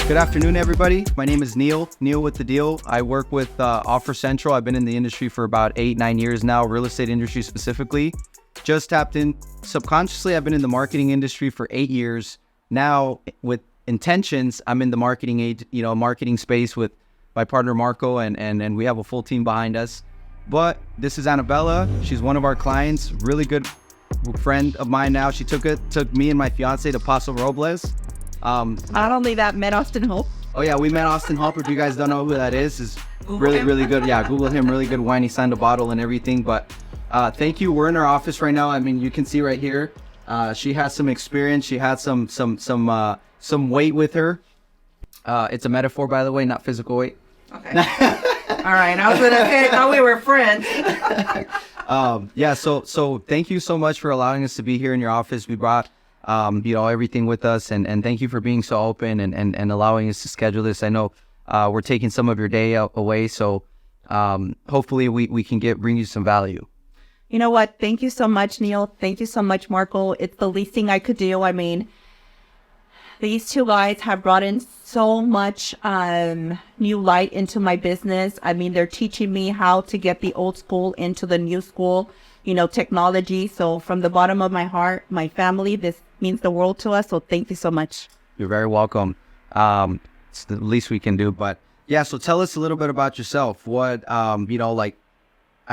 Good afternoon, everybody. My name is Neil with the Deal. I work with offercentral. I've been in the industry for about 8-9 years now, real estate industry specifically. Just tapped in subconsciously. I've been in the marketing industry for 8 years. Now, with intentions, I'm in the marketing space with my partner Marco, and we have a full team behind us. But this is Anabella. She's one of our clients, really good friend of mine now. She took me and my fiance to Paso Robles. Not only that, met Austin Hope. Oh yeah, we met Austin Hope. If you guys don't know who that is really good. Yeah, Google him, really good wine. He signed a bottle and everything. But thank you. We're in our office right now. I mean, you can see right here. She has some experience. She had some weight with her. It's a metaphor, by the way, not physical weight. Okay. All right. I was gonna say I thought we were friends. Yeah. So thank you so much for allowing us to be here in your office. We brought everything with us, and thank you for being so open and allowing us to schedule this. I know we're taking some of your day away, so hopefully we can bring you some value. You know what? Thank you so much, Neil. Thank you so much, Marco. It's the least thing I could do. I mean, these two guys have brought in so much new light into my business. I mean, they're teaching me how to get the old school into the new school, technology. So from the bottom of my heart, my family, this means the world to us. So thank you so much. You're very welcome. It's the least we can do. But yeah, so tell us a little bit about yourself. What, I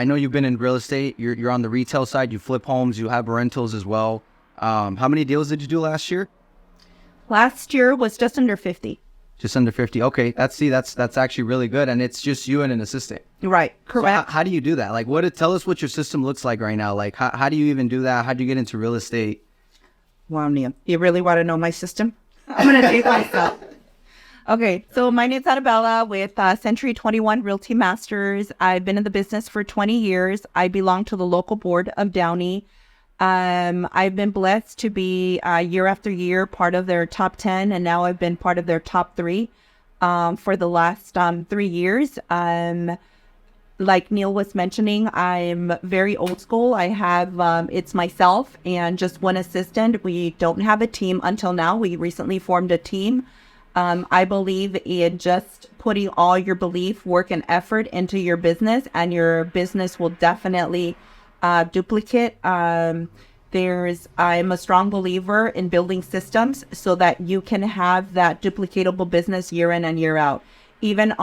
know you've been in real estate. You're on the retail side. You flip homes. You have rentals as well. How many deals did you do last year? Last year was just under 50. Just under 50. Okay, that's actually really good, and it's just you and an assistant. Right, correct. So how do you do that? Like, tell us what your system looks like right now. Like, how do you even do that? How do you get into real estate? Wow, Neil, you really want to know my system? I'm gonna date myself. Okay, so my name's Anabella with Century 21 Realty Masters. I've been in the business for 20 years. I belong to the local board of Downey. I've been blessed to be year after year part of their top 10, and now I've been part of their top 3 for the last 3 years. Like Neil was mentioning, I'm very old school. I have it's myself and just one assistant. We don't have a team until now. We recently formed a team. I believe in just putting all your belief, work, and effort into your business, and your business will definitely duplicate. I'm a strong believer in building systems so that you can have that duplicatable business year in and year out. Even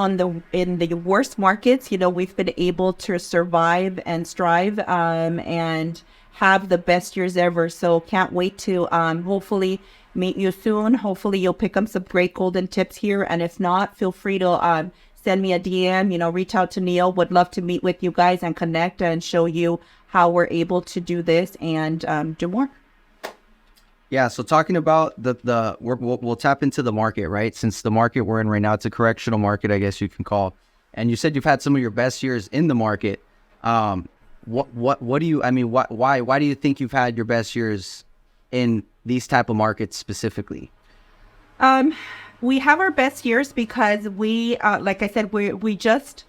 in the worst markets, we've been able to survive and strive and have the best years ever. So can't wait to hopefully meet you soon. Hopefully you'll pick up some great golden tips here. And if not, feel free to send me a DM, reach out to Neil. Would love to meet with you guys and connect and show you how we're able to do this and do more. Yeah, so talking about we'll tap into the market, right? Since the market we're in right now, it's a correctional market, I guess you can call. And you said you've had some of your best years in the market. Why do you think you've had your best years in these type of markets specifically? We have our best years because we, like I said, we just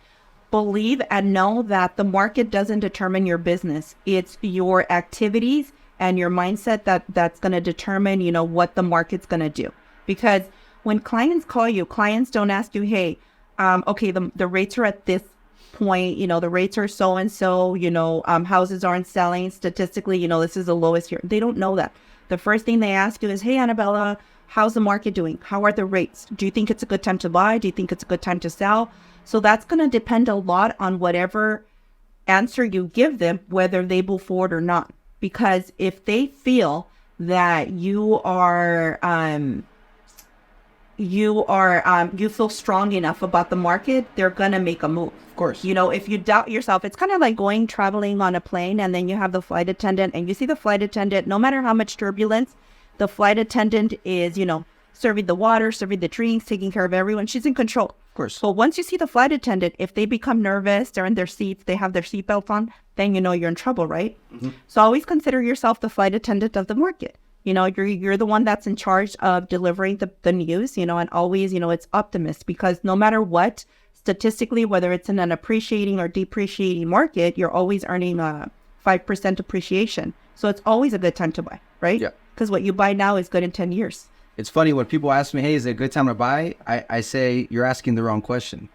believe and know that the market doesn't determine your business. It's your activities and your mindset that's going to determine, what the market's going to do. Because when clients call you, clients don't ask you, hey, okay, the rates are at this point, the rates are so-and-so, houses aren't selling. Statistically, this is the lowest year. They don't know that. The first thing they ask you is, hey, Anabella, how's the market doing? How are the rates? Do you think it's a good time to buy? Do you think it's a good time to sell? So that's going to depend a lot on whatever answer you give them, whether they move forward or not. Because if they feel that you feel strong enough about the market, they're going to make a move. Of course. If you doubt yourself, it's kind of like traveling on a plane, and then you have the flight attendant, and you see the flight attendant, no matter how much turbulence, the flight attendant is, serving the water, serving the drinks, taking care of everyone. She's in control. Of course. So once you see the flight attendant, if they become nervous, they're in their seats, they have their seatbelt on, then you're in trouble, right? Mm-hmm. So always consider yourself the flight attendant of the market. You're the one that's in charge of delivering the news, and always, it's optimist, because no matter what, statistically, whether it's in an appreciating or depreciating market, you're always earning 5% appreciation. So it's always a good time to buy, right? Yeah. Because what you buy now is good in 10 years. It's funny when people ask me, hey, is it a good time to buy? I say, you're asking the wrong question.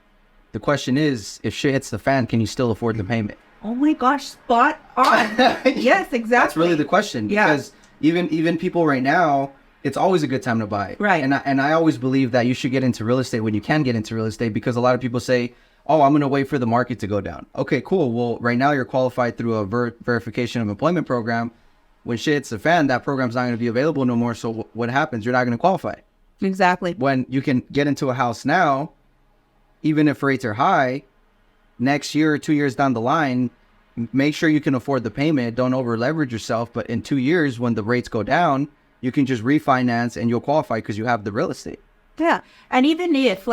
The question is, if shit hits the fan, can you still afford the payment? Oh my gosh, spot on. Yes, exactly. That's really the question. Yeah. Because even people right now, it's always a good time to buy. Right. And I always believe that you should get into real estate when you can get into real estate, because a lot of people say, oh, I'm going to wait for the market to go down. Okay, cool. Well, right now you're qualified through a verification of employment program. When shit hits the fan, that program's not going to be available no more. So what happens? You're not going to qualify. Exactly. When you can get into a house now, even if rates are high, next year or 2 years down the line, make sure you can afford the payment. Don't over leverage yourself. But in 2 years, when the rates go down, you can just refinance and you'll qualify because you have the real estate. Yeah. And even if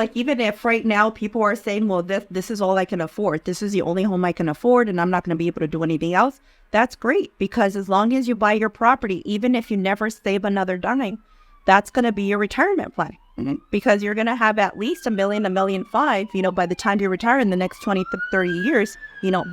right now people are saying, well, this is all I can afford, this is the only home I can afford, and I'm not going to be able to do anything else, that's great. Because as long as you buy your property, even if you never save another dime, that's going to be your retirement plan. Mm-hmm. Because you're going to have at least $1 million, $1.5 million, by the time you retire in the next 20 to 30 years,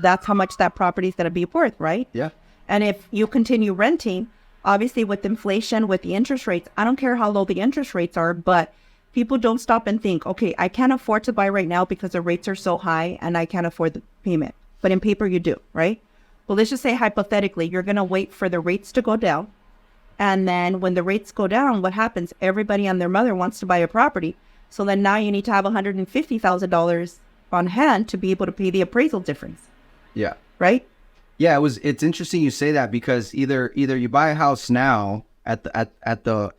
that's how much that property is going to be worth, right? Yeah. And if you continue renting, obviously with inflation, with the interest rates, I don't care how low the interest rates are, but people don't stop and think, okay, I can't afford to buy right now because the rates are so high and I can't afford the payment. But in paper, you do, right? Well, let's just say hypothetically, you're going to wait for the rates to go down. And then when the rates go down, what happens? Everybody and their mother wants to buy a property. So then now you need to have $150,000 on hand to be able to pay the appraisal difference. Yeah. Right? Yeah, it's interesting you say that, because either you buy a house now at the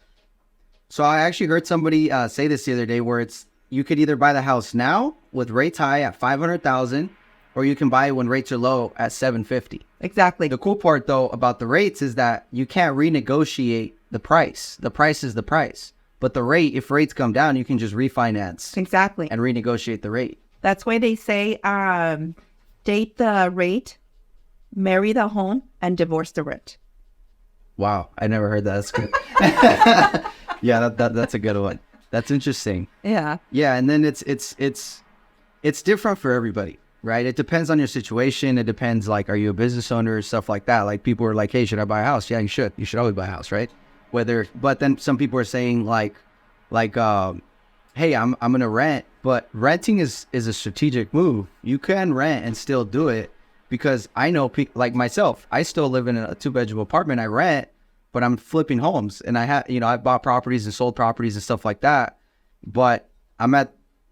so I actually heard somebody say this the other day, where you could either buy the house now with rates high at 500,000, or you can buy it when rates are low at 750. Exactly. The cool part though about the rates is that you can't renegotiate the price. The price is the price. But the rate, if rates come down, you can just refinance. Exactly. And renegotiate the rate. That's why they say date the rate, marry the home, and divorce the rent. Wow, I never heard that. That's good. Yeah, that's a good one. That's interesting. Yeah. Yeah, and then it's different for everybody, right? It depends on your situation. It depends, like, are you a business owner or stuff like that? Like, people are like, hey, should I buy a house? Yeah, you should. You should always buy a house, right? But then some people are saying like, hey, I'm gonna rent, but renting is a strategic move. You can rent and still do it, because I know like myself, I still live in a 2-bedroom apartment. I rent, but I'm flipping homes, and I bought properties and sold properties and stuff like that. But I'm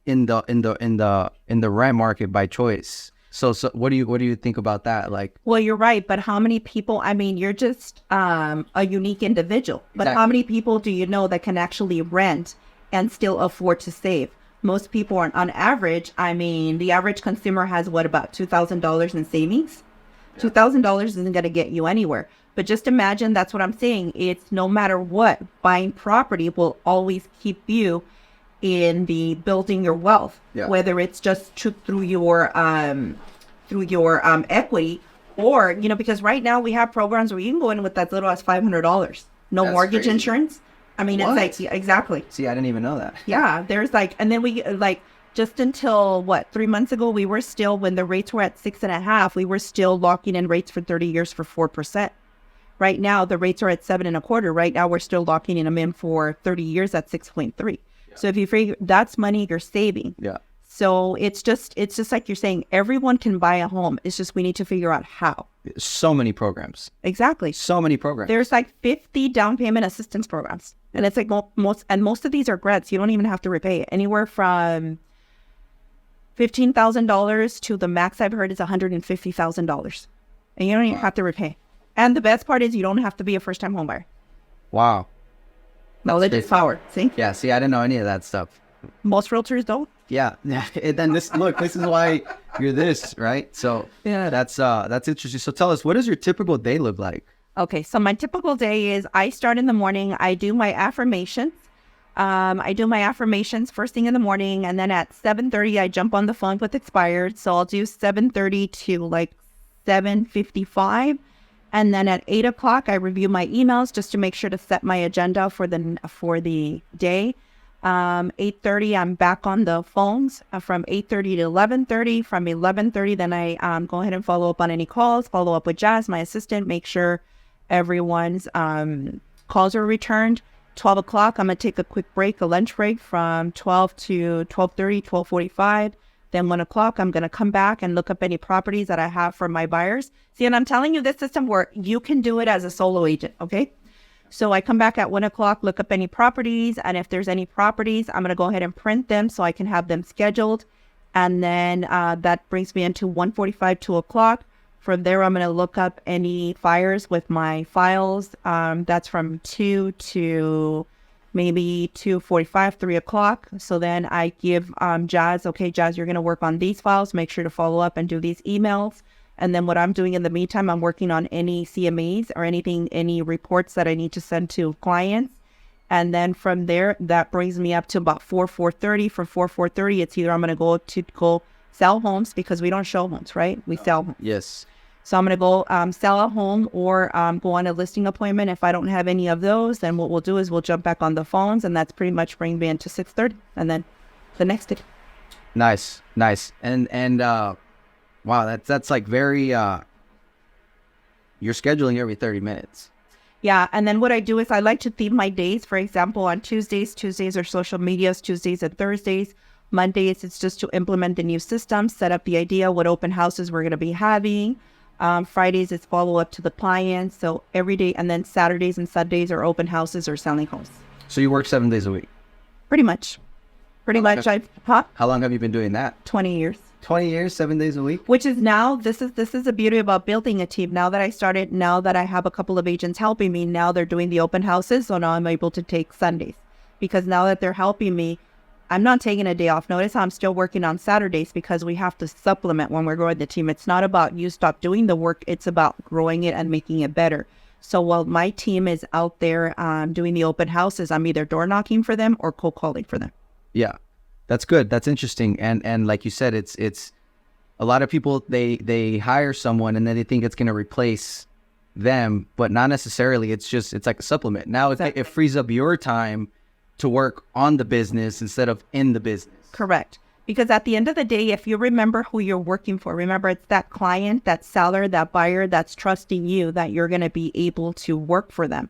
in the rent market by choice. So what do you think about that? Like, well, you're right, but how many people? I mean, you're just a unique individual. But exactly. How many people do you know that can actually rent and still afford to save? Most people are, on average. I mean, the average consumer has about $2,000 in savings. Yeah. $2,000 isn't going to get you anywhere. But just imagine, that's what I'm saying. It's no matter what, buying property will always keep you in the building your wealth, yeah. Whether it's just through your equity, or because right now we have programs where you can go in with as little as $500, no That's mortgage crazy. Insurance. I mean, what? It's like, exactly. See, I didn't even know that. Yeah, there's and then we just until 3 months ago, we were still, when the rates were at 6.5, we were still locking in rates for 30 years for 4%. Right now, the rates are at 7.25. Right now, we're still locking in them in for 30 years at 6.3. Yeah. So if you figure, that's money you're saving. Yeah. So it's just like you're saying, everyone can buy a home. It's just we need to figure out how. So many programs. Exactly. So many programs. There's 50 down payment assistance programs. And it's like most of these are grants. You don't even have to repay it. Anywhere from $15,000 to the max I've heard is $150,000. And you don't even have to repay. And the best part is you don't have to be a first-time home buyer. Wow. Knowledge is power. See? Yeah, see, I didn't know any of that stuff. Most realtors don't. Yeah. And then this is why you're this, right? So yeah, that's interesting. So tell us, what does your typical day look like? Okay, so my typical day is I start in the morning. I do my affirmations. I do my affirmations first thing in the morning, and then at 7:30 I jump on the phone with expired. So I'll do 7:30 to 7:55. And then at 8 o'clock, I review my emails just to make sure to set my agenda for the day. 8:30, I'm back on the phones from 8:30 to 11:30. From 11:30, then I go ahead and follow up on any calls, follow up with Jazz, my assistant, make sure everyone's calls are returned. 12 o'clock, I'm going to take a quick break, a lunch break from 12 to 12:30, 12:45. Then 1 o'clock, I'm going to come back and look up any properties that I have for my buyers. See, and I'm telling you this system where you can do it as a solo agent, okay? So I come back at 1 o'clock, look up any properties. And if there's any properties, I'm going to go ahead and print them so I can have them scheduled. And then that brings me into 1:45, 2 o'clock. From there, I'm going to look up any fires with my files. That's from 2 to maybe 2:45, 3 o'clock. So then I give Jazz, okay, Jazz, you're going to work on these files. Make sure to follow up and do these emails. And then what I'm doing in the meantime, I'm working on any CMAs or anything, any reports that I need to send to clients. And then from there, that brings me up to about 4:30. From 4:30, it's either I'm going to go sell homes because we don't show homes, right? We sell homes. Yes. So I'm going to go sell a home or go on a listing appointment. If I don't have any of those, then what we'll do is we'll jump back on the phones, and that's pretty much bring me into 6:30, and then the next day. Nice. And wow, that's like very. You're scheduling every 30 minutes. Yeah, and then what I do is I like to theme my days. For example, on Tuesdays are social medias, Tuesdays and Thursdays. Mondays, it's just to implement the new system, set up the idea, what open houses we're going to be having. Fridays is follow up to the clients. So every day, and then Saturdays and Sundays are open houses or selling homes. So you work 7 days a week? Pretty much. How long have you been doing that? 20 years. 20 years, 7 days a week? Which is now, this is the beauty about building a team. Now that I have a couple of agents helping me, now they're doing the open houses. So now I'm able to take Sundays because now that they're helping me, I'm not taking a day off. Notice how I'm still working on Saturdays because we have to supplement when we're growing the team. It's not about you stop doing the work. It's about growing it and making it better. So while my team is out there doing the open houses, I'm either door knocking for them or cold calling for them. Yeah, that's good. That's interesting. And like you said, it's a lot of people, they hire someone and then they think it's going to replace them, but not necessarily. It's like a supplement. Now exactly. It frees up your time to work on the business instead of in the business. Correct. Because at the end of the day, if you remember who you're working for, remember it's that client, that seller, that buyer that's trusting you that you're going to be able to work for them.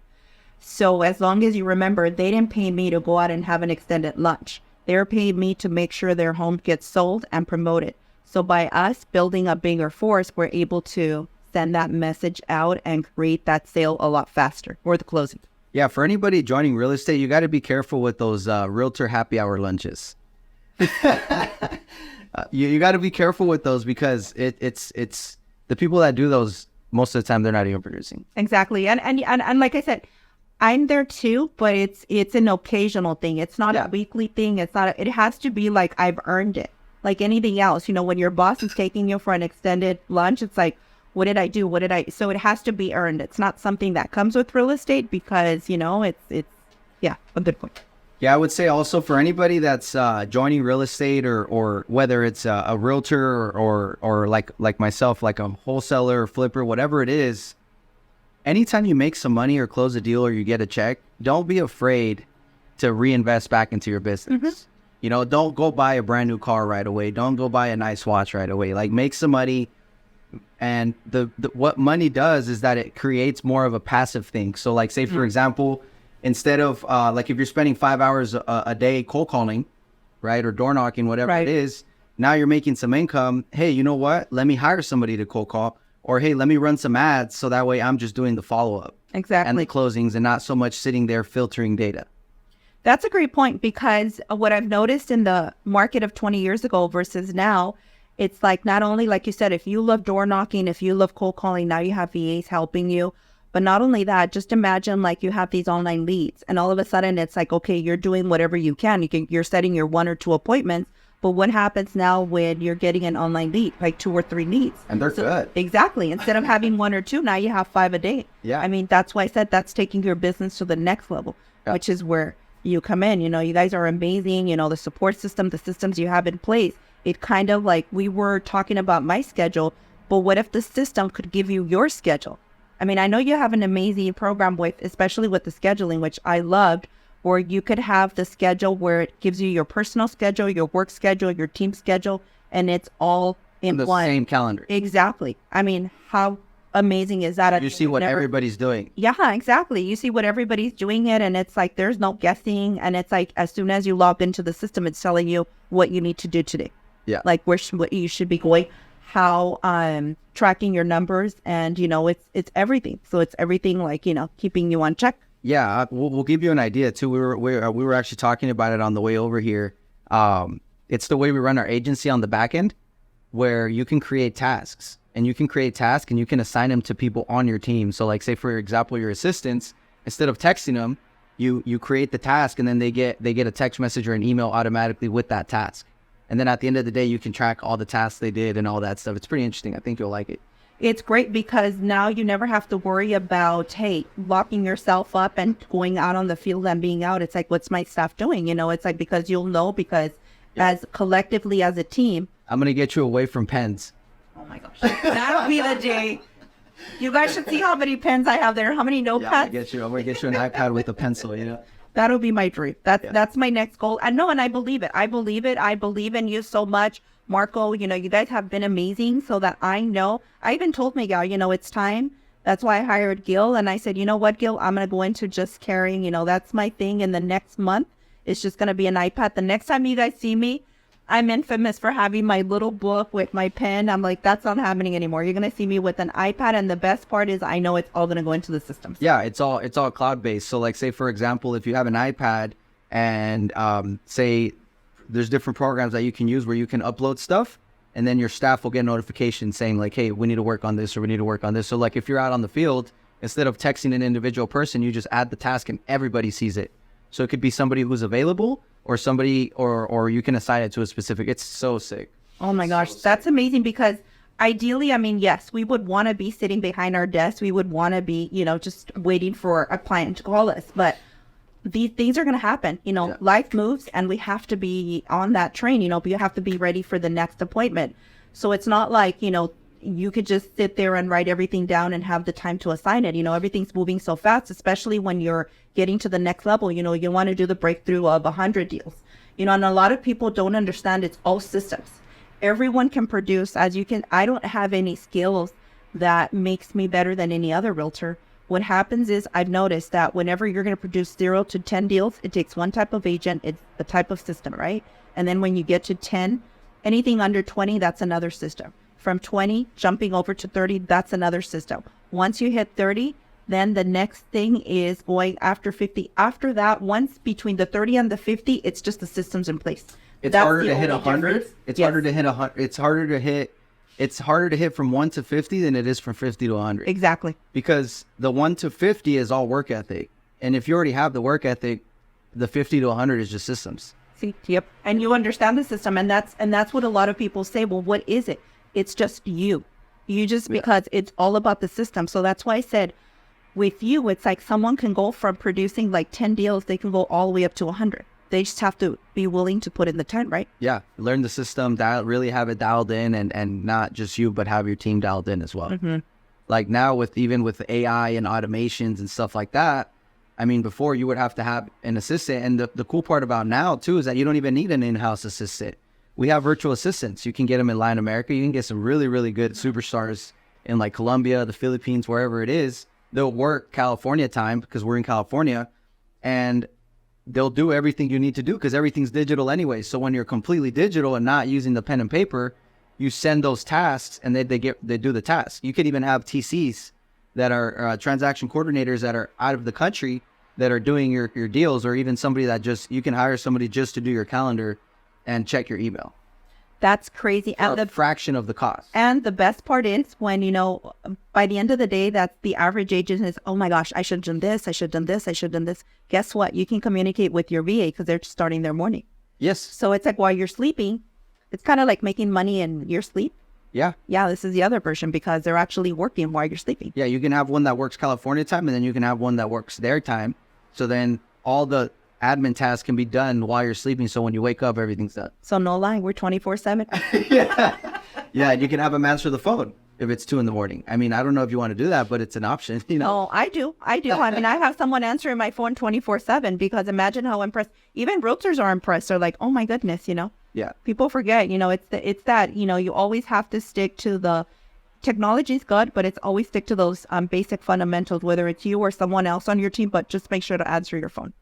So as long as you remember, they didn't pay me to go out and have an extended lunch. They're paying me to make sure their home gets sold and promoted. So by us building a bigger force, we're able to send that message out and create that sale a lot faster or the closing. Yeah, for anybody joining real estate, you got to be careful with those realtor happy hour lunches. You got to be careful with those because it's the people that do those most of the time they're not even producing. Exactly, and like I said, I'm there too, but it's an occasional thing. It's not a weekly thing. It's not. It has to be like I've earned it. Like anything else, when your boss is taking you for an extended lunch, it's like, what did I do? So it has to be earned. It's not something that comes with real estate because, it's a good point. Yeah, I would say also for anybody that's joining real estate or whether it's a realtor or like myself, like a wholesaler or flipper, whatever it is, anytime you make some money or close a deal or you get a check, don't be afraid to reinvest back into your business. Mm-hmm. Don't go buy a brand new car right away. Don't go buy a nice watch right away. Like make some money. And the what money does is that it creates more of a passive thing. So like say, for example, instead of like if you're spending 5 hours a day cold calling, right, or door knocking, whatever it is, now you're making some income. Hey, you know what? Let me hire somebody to cold call, or hey, let me run some ads so that way I'm just doing the follow-up. Exactly. And the closings and not so much sitting there filtering data. That's a great point because what I've noticed in the market of 20 years ago versus now, it's like not only, like you said, if you love door knocking, if you love cold calling, now you have VAs helping you. But not only that, just imagine like you have these online leads and all of a sudden it's like, okay, you're doing whatever you can. You're setting your 1 or 2 appointments. But what happens now when you're getting an online lead, like 2 or 3 leads? And they're good. Exactly. Instead of having 1 or 2, now you have 5 a day. Yeah. I mean, that's why I said that's taking your business to the next level, which is where you come in. You guys are amazing. The support system, the systems you have in place. It kind of like we were talking about my schedule, but what if the system could give you your schedule? I mean, I know you have an amazing program especially with the scheduling, which I loved, where you could have the schedule where it gives you your personal schedule, your work schedule, your team schedule, and it's all in the one. Same calendar. Exactly. I mean, how amazing is that? You see what everybody's doing. Yeah, exactly. You see what everybody's doing it, and it's like there's no guessing, and it's like as soon as you log into the system, it's telling you what you need to do today. Yeah. Like what you should be going, how tracking your numbers, and it's everything. So it's everything like keeping you on check. Yeah, we'll give you an idea too. We were actually talking about it on the way over here. It's the way we run our agency on the back end, where you can create tasks. And you can create tasks and you can assign them to people on your team. So like say, for example, your assistants, instead of texting them, you create the task and then they get a text message or an email automatically with that task. And then at the end of the day, you can track all the tasks they did and all that stuff. It's pretty interesting. I think you'll like it. It's great because now you never have to worry about, locking yourself up and going out on the field and being out. It's like, what's my staff doing? It's like, because you'll know, because as collectively as a team. I'm going to get you away from pens. Oh my gosh, that'll be the day. You guys should see how many pens I have there. How many notepads? Yeah, I'm gonna get you an iPad with a pencil. That'll be my dream. That's my next goal. And I believe it. I believe it. I believe in you so much, Marco. You guys have been amazing. So that I know. I even told Miguel, it's time. That's why I hired Gil. And I said, you know what, Gil, I'm gonna go into just carrying. That's my thing. And the next month, it's just gonna be an iPad. The next time you guys see me, I'm infamous for having my little book with my pen. I'm like, that's not happening anymore. You're going to see me with an iPad. And the best part is I know it's all going to go into the system. Yeah, it's all cloud-based. So like say, for example, if you have an iPad and say there's different programs that you can use where you can upload stuff, and then your staff will get notifications saying like, hey, we need to work on this or we need to work on this. So like if you're out on the field, instead of texting an individual person, you just add the task and everybody sees it. So it could be somebody who's available or somebody, or you can assign it to a specific. It's so sick. Oh my gosh, that's amazing because ideally, yes, we would want to be sitting behind our desk. We would want to be, just waiting for a client to call us. But these things are going to happen. Life moves and we have to be on that train. You have to be ready for the next appointment. So it's not like, you could just sit there and write everything down and have the time to assign it. Everything's moving so fast, especially when you're getting to the next level. You want to do the breakthrough of 100 deals. And a lot of people don't understand it's all systems. Everyone can produce as you can. I don't have any skills that makes me better than any other realtor. What happens is I've noticed that whenever you're going to produce 0 to 10 deals, it takes one type of agent. It's the type of system, right? And then when you get to 10, anything under 20, that's another system. From 20, jumping over to 30, that's another system. Once you hit 30, then the next thing is going after 50. After that, once between the 30 and the 50, it's just the systems in place. It's harder to hit 100. It's harder to hit 100. It's harder to hit from 1 to 50 than it is from 50 to 100. Exactly. Because the 1 to 50 is all work ethic. And if you already have the work ethic, the 50 to 100 is just systems. See, yep. And you understand the system. And that's what a lot of people say. Well, what is it? It's just you. Because it's all about the system. So that's why I said with you, it's like someone can go from producing like 10 deals, they can go all the way up to 100. They just have to be willing to put in the time, right? Yeah. Learn the system, really have it dialed in and not just you, but have your team dialed in as well. Mm-hmm. Like now with AI and automations and stuff like that, before you would have to have an assistant. And the cool part about now too is that you don't even need an in-house assistant. We have virtual assistants. You can get them in Latin America. You can get some really, really good superstars in like Colombia, the Philippines, wherever it is. They'll work California time because we're in California, and they'll do everything you need to do because everything's digital anyway. So when you're completely digital and not using the pen and paper, you send those tasks and they do the task. You could even have TCs that are transaction coordinators that are out of the country that are doing your deals, or even somebody that you can hire somebody just to do your calendar and check your email. That's crazy. And the fraction of the cost. And the best part is when, by the end of the day, that the average agent is, oh my gosh, I should have done this. I should have done this. I should have done this. Guess what? You can communicate with your VA because they're starting their morning. Yes. So it's like while you're sleeping, it's kind of like making money in your sleep. Yeah. Yeah. This is the other version because they're actually working while you're sleeping. Yeah. You can have one that works California time, and then you can have one that works their time. So then all the admin tasks can be done while you're sleeping. So when you wake up, everything's done. So no lie, we're 24/7. Yeah. Yeah. And you can have them answer the phone if it's 2 a.m. I don't know if you want to do that, but it's an option, Oh, I do. I have someone answering my phone 24/7 because imagine how impressed, even realtors are impressed. They're like, oh my goodness, Yeah. People forget, it's that, you always have to stick to technology is good, but it's always stick to those basic fundamentals, whether it's you or someone else on your team, but just make sure to answer your phone.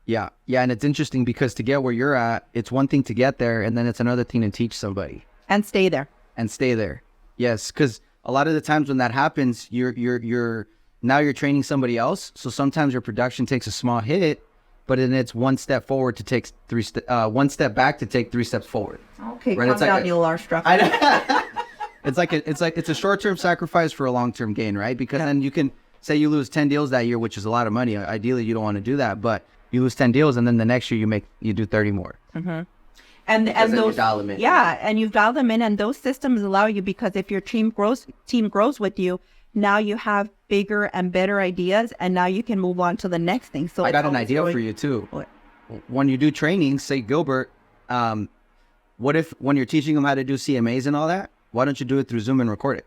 Yeah. Yeah. And it's interesting because to get where you're at, it's one thing to get there, and then it's another thing to teach somebody. And stay there. And stay there. Yes. Because a lot of the times when that happens, now you're training somebody else. So sometimes your production takes a small hit, but then it's one step forward to take one step back to take 3 steps forward. Okay. Right? Calm down, Neil Armstrong. It's a short-term sacrifice for a long-term gain, right? Because then you can say you lose 10 deals that year, which is a lot of money. Ideally, you don't want to do that, but you lose 10 deals, and then the next year you do 30 more. Mm-hmm. And those, dial them in. Yeah, and you dial them in, and those systems allow you, because if your team grows with you, now you have bigger and better ideas, and now you can move on to the next thing. So I got an idea for you too. What? When you do training, say Gilbert, what if when you're teaching them how to do CMAs and all that, why don't you do it through Zoom and record it?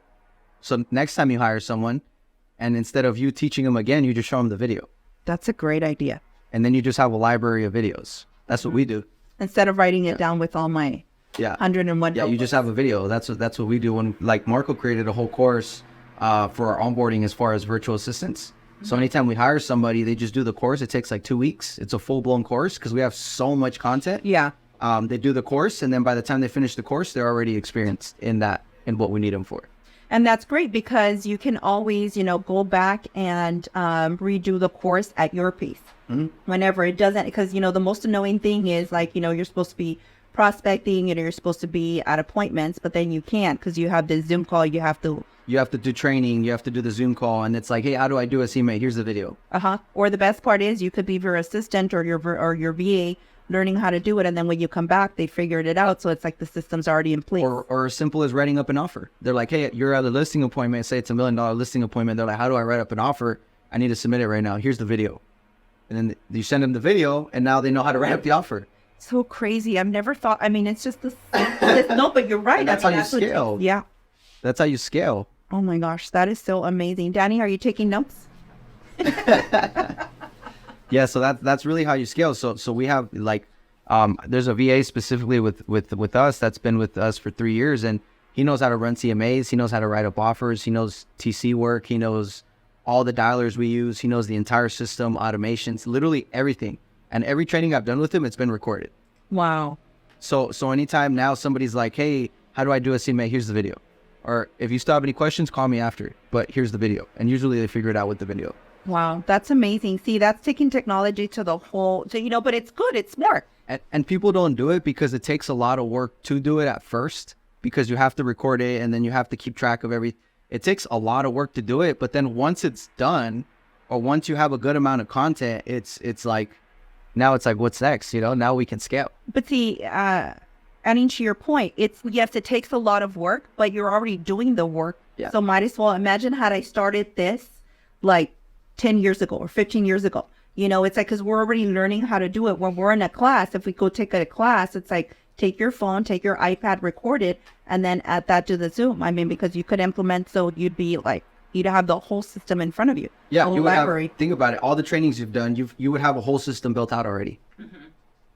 So next time you hire someone, and instead of you teaching them again, you just show them the video. That's a great idea. And then you just have a library of videos. That's what we do. Instead of writing it down with all my 101. Yeah, you just have a video. That's what we do. When like Marco created a whole course for our onboarding as far as virtual assistants. So anytime we hire somebody, they just do the course. It takes like 2 weeks. It's a full-blown course because we have so much content. Yeah. They do the course, and then by the time they finish the course, they're already experienced in what we need them for. And that's great because you can always, go back and redo the course at your pace. Mm-hmm. Whenever it doesn't, because, the most annoying thing is like, you're supposed to be prospecting and you're supposed to be at appointments, but then you can't because you have this Zoom call. You have to do training. You have to do the Zoom call. And it's like, hey, how do I do a CMA? Here's the video. Or the best part is you could be your assistant or your VA learning how to do it. And then when you come back, they figured it out. So it's like the system's already in place. Or as simple as writing up an offer. They're like, hey, you're at a listing appointment. Say it's $1 million listing appointment. They're like, how do I write up an offer? I need to submit it right now. Here's the video. And then you send them the video, and now they know how to write up the offer. So crazy. I've never thought, it's just this. No, but you're right. And that's how you scale. Yeah. That's how you scale. Oh my gosh. That is so amazing. Danny, are you taking notes? Yeah. So that's really how you scale. So we have like, there's a VA specifically with us that's been with us for 3 years, and he knows how to run CMAs. He knows how to write up offers. He knows TC work. He knows all the dialers we use. He knows the entire system, automations, literally everything. And every training I've done with him, it's been recorded. Wow. So anytime now somebody's like, hey, how do I do a CMA? Here's the video. Or if you still have any questions, call me after. But here's the video. And usually they figure it out with the video. Wow. That's amazing. See, that's taking technology to the whole, but it's good. It's smart. And people don't do it because it takes a lot of work to do it at first, because you have to record it and then you have to keep track of everything. It takes a lot of work to do it, but then once it's done, or once you have a good amount of content, it's like, now it's like, what's next? Now we can scale. But see, adding to your point, yes, it takes a lot of work, but you're already doing the work. Yeah. So might as well imagine had I started this like 10 years ago or 15 years ago. It's like, because we're already learning how to do it. When we're in a class, if we go take a class, it's like, take your phone, take your iPad, record it, and then add that to the Zoom. Because you could implement, so you'd have the whole system in front of you. Yeah, you would have, think about it. All the trainings you've done, you would have a whole system built out already. Mm-hmm.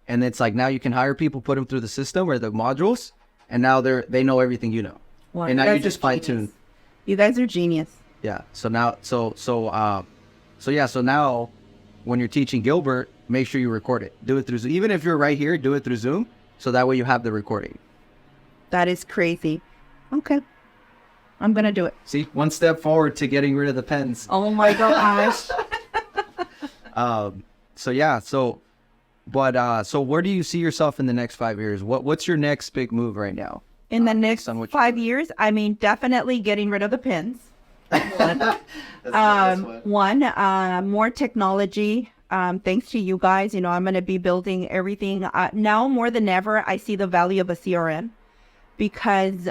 And it's like, now you can hire people, put them through the system or the modules, and now they know everything you know. Well, and now you just fine tune. You guys are genius. Yeah. So now, so now when you're teaching Gilbert, make sure you record it. Do it through Zoom. Even if you're right here, do it through Zoom. So that way you have the recording. That is crazy. Okay. I'm going to do it. See, one step forward to getting rid of the pens. Oh my gosh. So where do you see yourself in the next 5 years? What's your next big move right now? In the next 5 years, definitely getting rid of the pens. More technology. Thanks to you guys, I'm going to be building everything. Now more than ever, I see the value of a CRM, because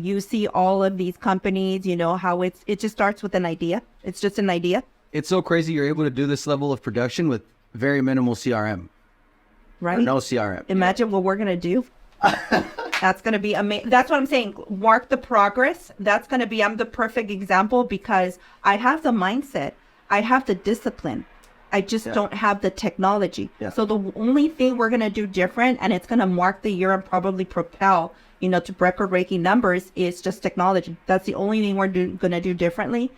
you see all of these companies, how it just starts with an idea. It's just an idea. It's so crazy you're able to do this level of production with very minimal CRM. Right? Or no CRM. Imagine what we're going to do. That's going to be amazing. That's what I'm saying. Mark the progress. That's going to be, I'm the perfect example, because I have the mindset. I have the discipline. I just don't have the technology. Yeah. So the only thing we're going to do different, and it's going to mark the year and probably propel, to record-breaking numbers, is just technology. That's the only thing we're going to do differently.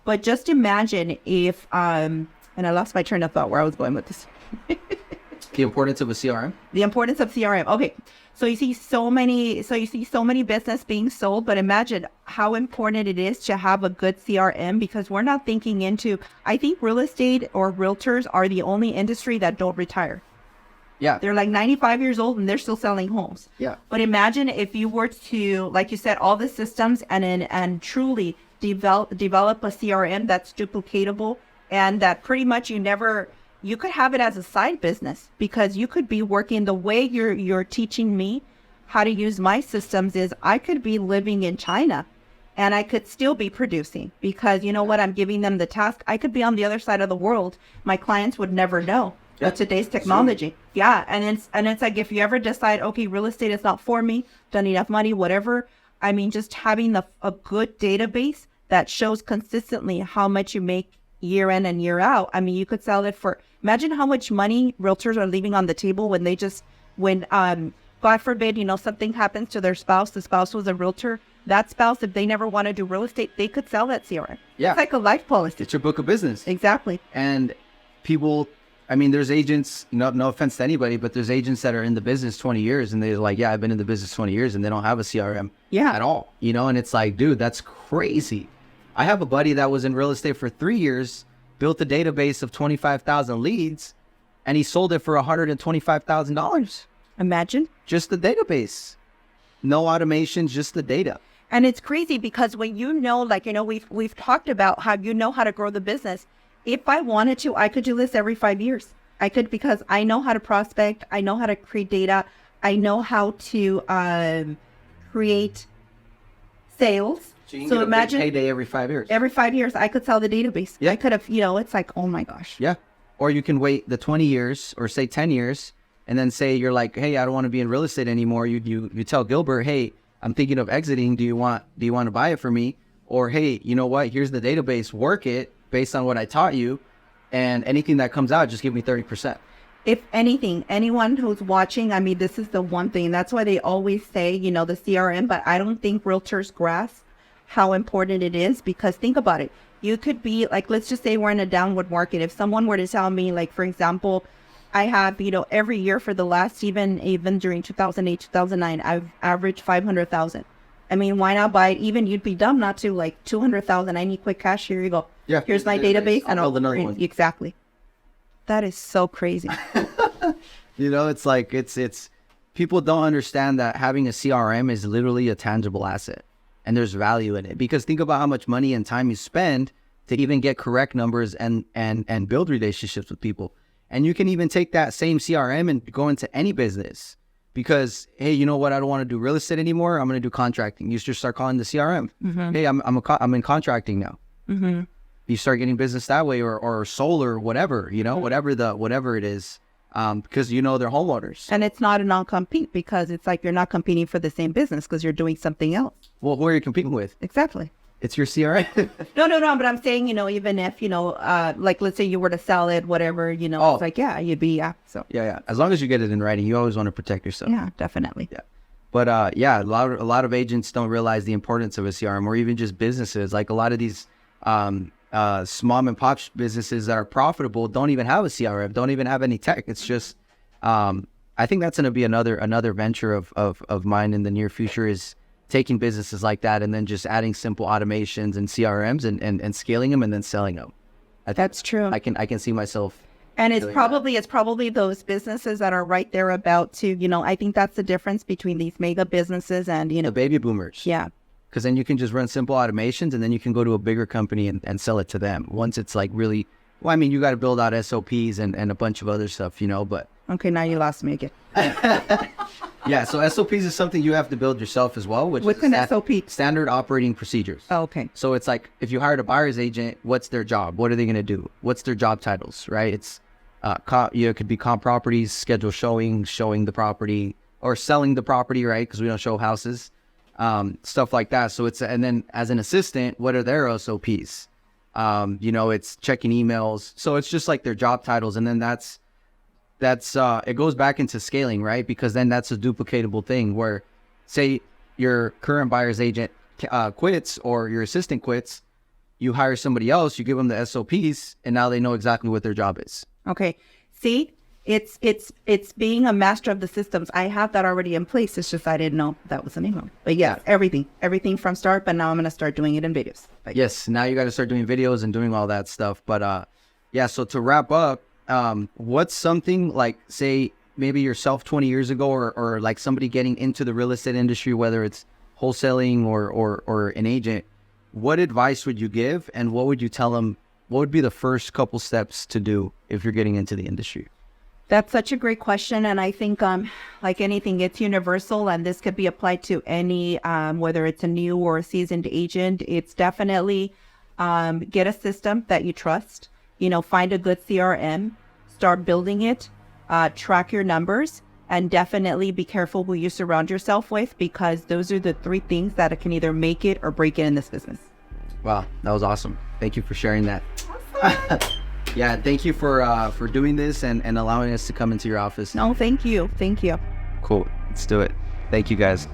But just imagine if, and I lost my train of thought where I was going with this. The importance of a CRM? The importance of CRM. Okay. So you see so many business being sold, but imagine how important it is to have a good CRM, because we're not thinking into, I think real estate or realtors are the only industry that don't retire. Yeah. They're like 95 years old and they're still selling homes. Yeah. But imagine if you were to, like you said, all the systems and truly develop a CRM that's duplicatable, and that pretty much you could have it as a side business, because you could be working the way you're teaching me how to use my systems. Is I could be living in China and I could still be producing, because you know what, I'm giving them the task. I could be on the other side of the world. My clients would never know. Yeah. With today's technology. Sure. Yeah. And it's like, if you ever decide, okay, real estate is not for me, don't enough money, whatever. I mean, just having a good database that shows consistently how much you make year in and year out. I mean, you could sell it for, imagine how much money realtors are leaving on the table when God forbid, something happens to their spouse. The spouse was a realtor. That spouse, if they never want to do real estate, they could sell that CRM. Yeah. It's like a life policy. It's your book of business. Exactly. And people, I mean, there's agents, no offense to anybody, but there's agents that are in the business 20 years and they're like, yeah, I've been in the business 20 years, and they don't have a CRM at all, and it's like, dude, that's crazy. I have a buddy that was in real estate for 3 years, built a database of 25,000 leads, and he sold it for $125,000. Imagine. Just the database. No automation, just the data. And it's crazy because when we've talked about how how to grow the business. If I wanted to, I could do this every 5 years. I could, because I know how to prospect. I know how to create data. I know how to create sales. So you can get imagine a payday every 5 years. Every 5 years, I could sell the database. Yeah. I could have, it's like, oh my gosh. Yeah. Or you can wait the 20 years or say 10 years and then say you're like, hey, I don't want to be in real estate anymore. You tell Gilbert, hey, I'm thinking of exiting. Do you want to buy it for me? Or, hey, you know what? Here's the database. Work it based on what I taught you. And anything that comes out, just give me 30%. If anything, anyone who's watching, I mean, this is the one thing. That's why they always say, the CRM, but I don't think realtors grasp how important it is, because think about it. You could be like, let's just say we're in a downward market. If someone were to tell me, like, for example, I have, every year for the last, even during 2008, 2009, I've averaged 500,000. I mean, why not buy it? Even you'd be dumb not to, like, 200,000. I need quick cash. Here you go. Yeah. Here's my database. And I'll build another one. Exactly. That is so crazy. It's like, it's people don't understand that having a CRM is literally a tangible asset, and there's value in it, because think about how much money and time you spend to even get correct numbers and build relationships with people. And you can even take that same CRM and go into any business, because, hey, you know what? I don't want to do real estate anymore. I'm going to do contracting. You just start calling the CRM. Mm-hmm. Hey, I'm in contracting now. Mm-hmm. You start getting business that way, or solar, whatever, mm-hmm. whatever it is, because they're homeowners. And it's not a non-compete, because it's like you're not competing for the same business because you're doing something else. Well, who are you competing with? Exactly. It's your CRM. No, but I'm saying, even if, like, let's say you were to sell it, whatever, it's like, yeah, you'd be, so. Yeah. As long as you get it in writing, you always want to protect yourself. Yeah, definitely. Yeah. But, a lot of agents don't realize the importance of a CRM, or even just businesses. Like a lot of these small and pop businesses that are profitable don't even have a CRM, don't even have any tech. It's just, I think that's going to be another venture of mine in the near future, is taking businesses like that and then just adding simple automations and CRMs and scaling them and then selling them. That's true. I can see myself. And it's probably those businesses that are right there about to, I think that's the difference between these mega businesses and, the baby boomers. Yeah. Because then you can just run simple automations, and then you can go to a bigger company and sell it to them. Once it's like really, you got to build out SOPs and a bunch of other stuff, but. Okay, now you lost me again. Yeah, so SOPs is something you have to build yourself as well. What's an SOP? Standard operating procedures. Oh, okay. So it's like, if you hired a buyer's agent, what's their job? What are they going to do? What's their job titles, right? It's, it could be comp properties, schedule showing the property, or selling the property, right? Because we don't show houses, stuff like that. So and then as an assistant, what are their SOPs? It's checking emails. So it's just like their job titles. And then that's it goes back into scaling, right? Because then that's a duplicatable thing where, say your current buyer's agent quits or your assistant quits, you hire somebody else, you give them the SOPs, and now they know exactly what their job is. Okay. See, it's being a master of the systems. I have that already in place. It's just I didn't know that was the name of it. But yeah, everything from start. But now I'm going to start doing it in videos. But yes, now you got to start doing videos and doing all that stuff. But so to wrap up, what's something like, say, maybe yourself 20 years ago or like somebody getting into the real estate industry, whether it's wholesaling or an agent, what advice would you give and what would you tell them? What would be the first couple steps to do if you're getting into the industry? That's such a great question. And I think like anything, it's universal, and this could be applied to any, whether it's a new or a seasoned agent. It's definitely get a system that you trust, find a good CRM, start building it, track your numbers, and definitely be careful who you surround yourself with, because those are the three things that can either make it or break it in this business. Wow, that was awesome. Thank you for sharing that. Awesome. Yeah, thank you for doing this and allowing us to come into your office. No, thank you. Thank you. Cool. Let's do it. Thank you, guys.